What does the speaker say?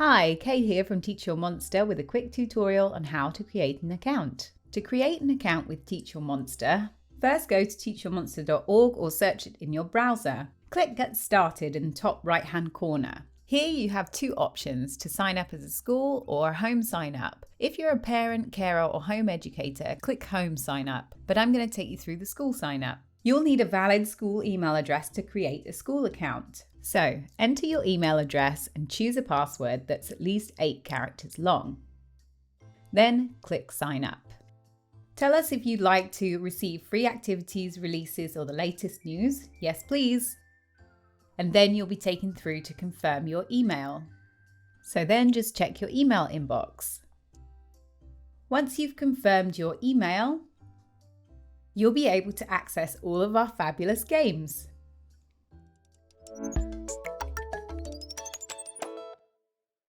Hi, Kate here from Teach Your Monster with a quick tutorial on how to create an account. To create an account with Teach Your Monster, first go to teachyourmonster.org or search it in your browser. Click Get Started in the top right hand corner. Here you have two options to sign up as a school or a home sign up. If you're a parent, carer or home educator, click Home Sign Up, but I'm going to take you through the school sign up. You'll need a valid school email address to create a school account. So, enter your email address and choose a password that's at least 8 characters long. Then click Sign Up. Tell us if you'd like to receive free activities, releases or the latest news. Yes, please. And then you'll be taken through to confirm your email. So then just check your email inbox. Once you've confirmed your email, you'll be able to access all of our fabulous games.